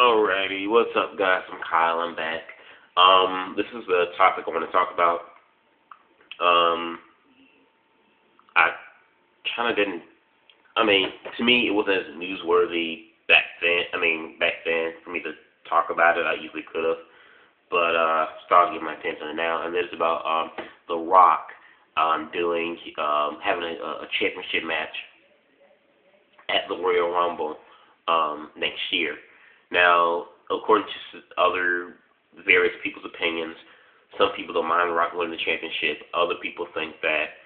Alrighty, what's up, guys? I'm Kyle. I'm back. This is the topic I want to talk about. Um, I kind of didn't. I mean, to me, it wasn't as newsworthy back then. Back then, for me to talk about it, I usually could have, but started to get my attention now. And this is about The Rock doing having a championship match at the Royal Rumble next year. Now, according to other various people's opinions, some people don't mind Rock winning the championship. Other people think that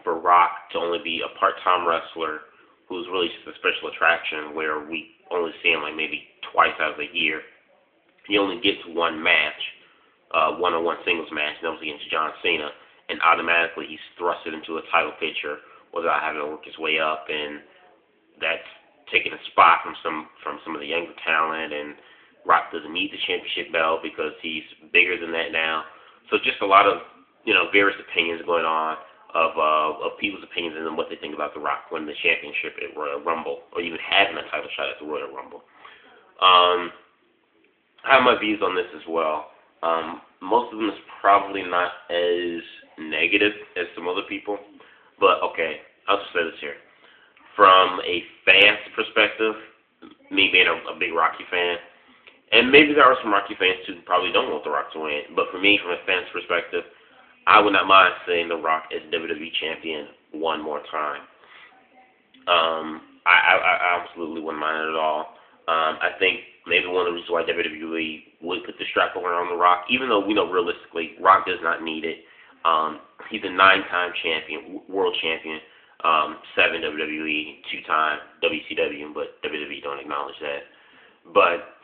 for Rock to only be a part-time wrestler who's really just a special attraction where we only see him like maybe twice out of the year, he only gets one match, one-on-one singles match, and that was against John Cena, and automatically he's thrusted into a title picture without having to work his way up, and that's taking a spot from some of the younger talent, and Rock doesn't need the championship belt because he's bigger than that now. So just a lot of various opinions going on of people's opinions and what they think about The Rock winning the championship at Royal Rumble or even having a title shot at the Royal Rumble. I have my views on this as well. Most of them is probably not as negative as some other people, but okay, I'll just say this here. From a fan's perspective, me being a big Rocky fan, and maybe there are some Rocky fans who probably don't want The Rock to win, but for me, from a fan's perspective, I would not mind seeing The Rock as WWE champion one more time. I absolutely wouldn't mind it at all. I think maybe one of the reasons why WWE would put the strap around The Rock, even though we know realistically Rock does not need it. He's a 9-time champion, world champion. 7 WWE, 2-time WCW, but WWE don't acknowledge that. But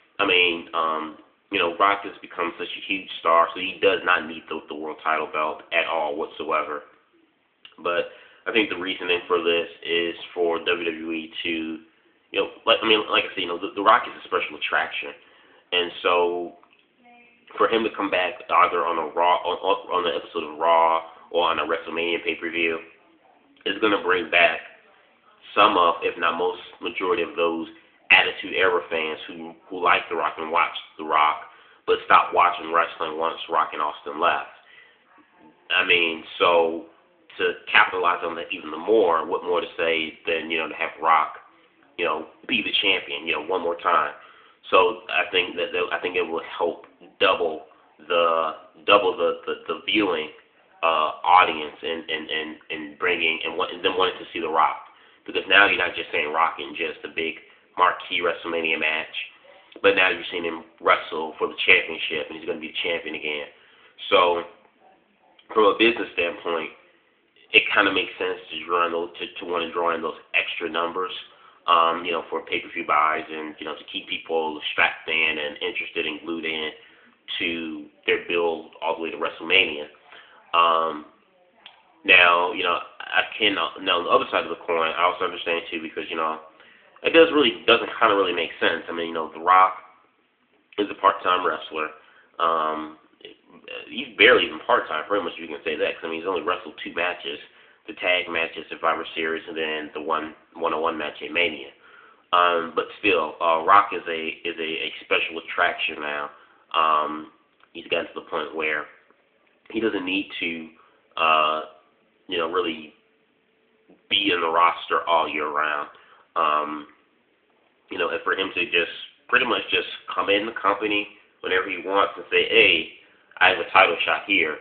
Rock has become such a huge star, so he does not need the world title belt at all whatsoever. But I think the reasoning for this is for WWE to, like I said, the Rock is a special attraction, and so for him to come back either on a Raw, on the episode of Raw, or on a WrestleMania pay-per-view, is going to bring back some of, if not most, majority of those Attitude Era fans who like The Rock and watch The Rock, but stopped watching wrestling once Rock and Austin left. So to capitalize on that even more, what more to say than to have Rock, be the champion, one more time. So I think it will help double the viewing audience and bringing and them wanting to see The Rock, because now you're not just saying Rock in just a big marquee WrestleMania match, but now you're seeing him wrestle for the championship, and he's going to be the champion again. So from a business standpoint, it kind of makes sense to want to draw in those extra numbers, for pay-per-view buys and to keep people strapped in and interested and glued in to their build all the way to WrestleMania. Now, on the other side of the coin, I also understand too, because, it doesn't kind of really make sense. The Rock is a part-time wrestler. He's barely even part-time, pretty much, you can say that, because, he's only wrestled 2 matches, the tag match at Survivor Series, and then the one-on-one match at Mania. But still, Rock is a special attraction now. He's gotten to the point where he doesn't need to really be in the roster all year round. And for him to just pretty much just come in the company whenever he wants and say, hey, I have a title shot here.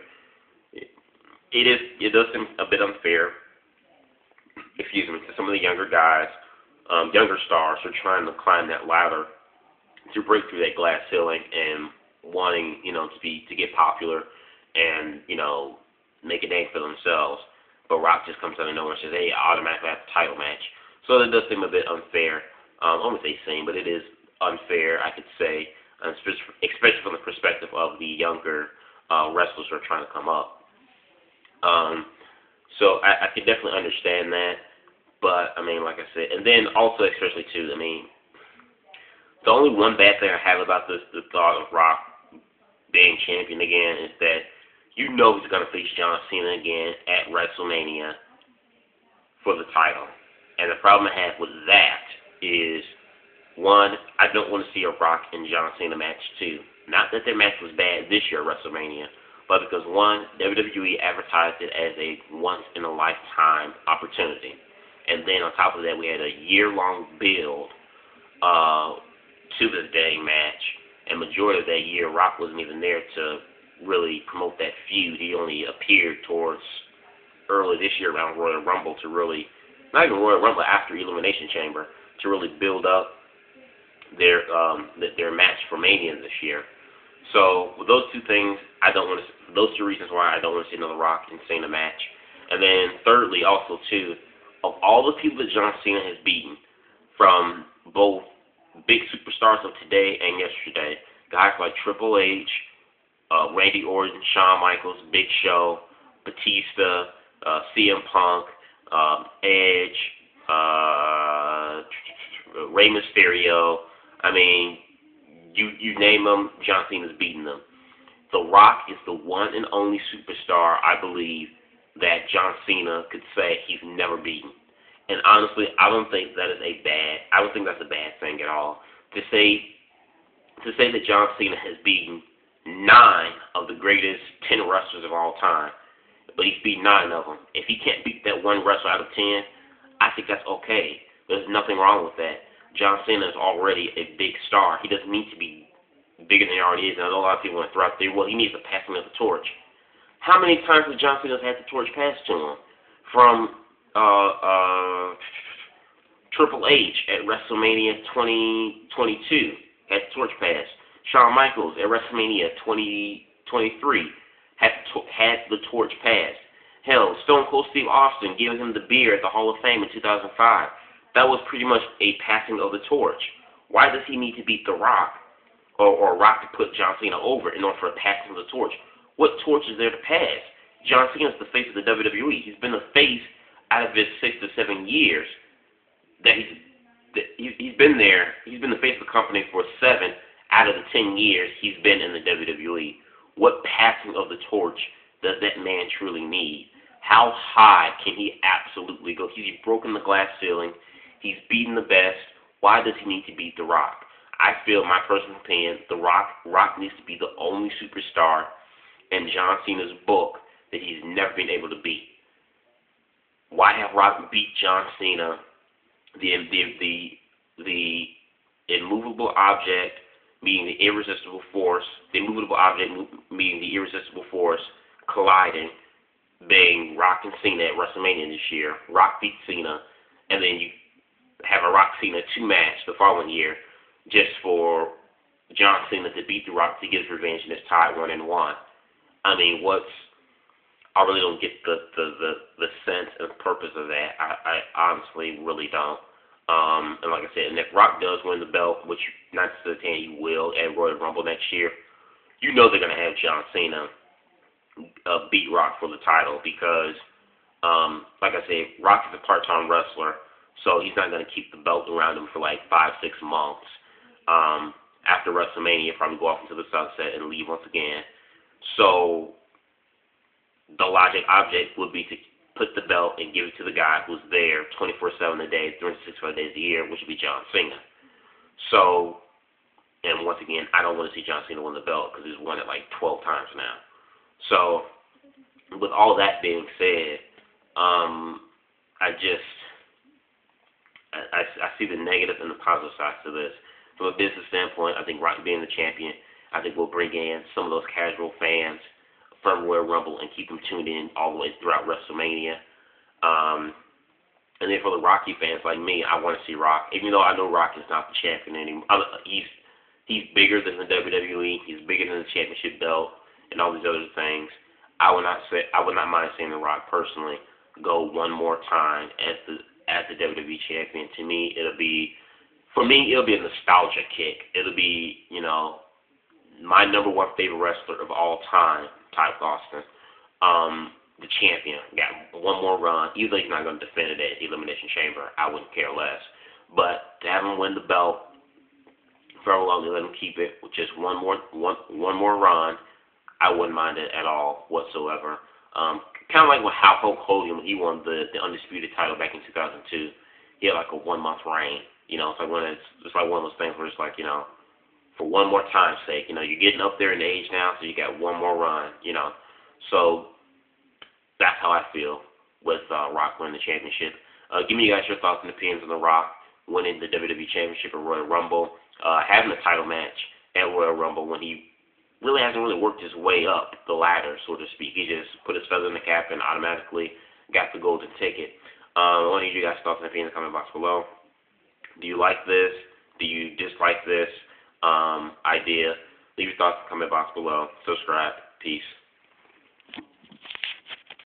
It does seem a bit unfair, to some of the younger guys, younger stars who are trying to climb that ladder to break through that glass ceiling and wanting, to get popular and, make a name for themselves. But Rock just comes out of nowhere and says, hey, I automatically have a title match. So it does seem a bit unfair. I won't say same, but it is unfair, I could say, especially from the perspective of the younger wrestlers who are trying to come up. So I can definitely understand that. But, like I said, and then also especially too, the only one bad thing I have about the thought of Rock being champion again is that he's going to face John Cena again at WrestleMania for the title. And the problem I have with that is, one, I don't want to see a Rock and John Cena match too. Not that their match was bad this year at WrestleMania, but because one, WWE advertised it as a once-in-a-lifetime opportunity. And then on top of that, we had a year-long build to the dang match. And majority of that year, Rock wasn't even there to really promote that feud. He only appeared towards early this year around Royal Rumble to really, not even Royal Rumble, after Elimination Chamber, to really build up their match for Mania this year. So with those two things, those two reasons why I don't want to see another Rock and Cena match. And then thirdly, also too, of all the people that John Cena has beaten, from both big superstars of today and yesterday, guys like Triple H, Randy Orton, Shawn Michaels, Big Show, Batista, CM Punk, Edge, Rey Mysterio. I mean, you name them, John Cena's beaten them. The Rock is the one and only superstar, I believe, that John Cena could say he's never beaten. And honestly, I don't think that's a bad thing at all. To say that John Cena has beaten 9 of the greatest 10 wrestlers of all time, but he's beat 9 of them. If he can't beat that one wrestler out of 10, I think that's okay. There's nothing wrong with that. John Cena is already a big star. He doesn't need to be bigger than he already is. And I know a lot of people want to throw out there, well, he needs to pass him the torch. How many times has John Cena had the torch passed to him? From Triple H at WrestleMania 2022 had the torch passed. Shawn Michaels at WrestleMania 2023 had the torch passed. Hell, Stone Cold Steve Austin giving him the beer at the Hall of Fame in 2005. That was pretty much a passing of the torch. Why does he need to beat The Rock or Rock to put John Cena over in order for a passing of the torch? What torch is there to pass? John Cena is the face of the WWE. He's been the face out of his 6 to 7 years that he's been there. He's been the face of the company for 7 out of the 10 years he's been in the WWE. What passing of the torch does that man truly need? How high can he absolutely go? He's broken the glass ceiling. He's beaten the best. Why does he need to beat The Rock? I feel, my personal opinion, Rock needs to be the only superstar in John Cena's book that he's never been able to beat. Why have Rock beat John Cena, the immovable object meeting the irresistible force, the immovable object meeting the irresistible force, colliding, being Rock and Cena at WrestleMania this year. Rock beat Cena, and then you have a Rock Cena 2 match the following year just for John Cena to beat The Rock to get his revenge and it's tied 1-1. I mean, I really don't get the sense and purpose of that. I honestly really don't. And like I said, and if Rock does win the belt, which 9 to 10 he will at Royal Rumble next year, you know they're going to have John Cena beat Rock for the title because, like I said, Rock is a part-time wrestler, so he's not going to keep the belt around him for like 5-6 months. After WrestleMania, he'll probably go off into the sunset and leave once again. So the logic object would be to put the belt and give it to the guy who's there 24/7 a day, 365 days a year, which would be John Cena. So, and once again, I don't want to see John Cena win the belt because he's won it like 12 times now. So, with all that being said, I see the negative and the positive sides to this. From a business standpoint, I think Rock being the champion, I think we'll bring in some of those casual fans from Royal Rumble and keep them tuned in all the way throughout WrestleMania. And then for the Rocky fans like me, I want to see Rock, even though I know Rock is not the champion anymore. He's bigger than the WWE. He's bigger than the championship belt and all these other things. I would not mind seeing The Rock personally go one more time as the WWE champion. To me, it'll be a nostalgia kick. It'll be, my number 1 favorite wrestler of all time, Ty Austin, the champion, got one more run. Even though he's not going to defend it at Elimination Chamber, I wouldn't care less. But to have him win the belt for a long, let him keep it with just one more run, I wouldn't mind it at all whatsoever. Kind of like how Hulk Hogan, when he won the Undisputed title back in 2002, he had like a 1-month reign. It's like one of those things where it's like, for one more time's sake, you're getting up there in age now, so you got one more run. So that's how I feel with Rock winning the championship. Give me guys your thoughts and opinions on The Rock winning the WWE Championship at Royal Rumble, having a title match at Royal Rumble when he really hasn't really worked his way up the ladder, so to speak. He just put his feather in the cap and automatically got the golden ticket. I want to hear you guys' thoughts and opinions in the comment box below. Do you like this? Do you dislike this idea? Leave your thoughts in the comment box below. Subscribe. Peace.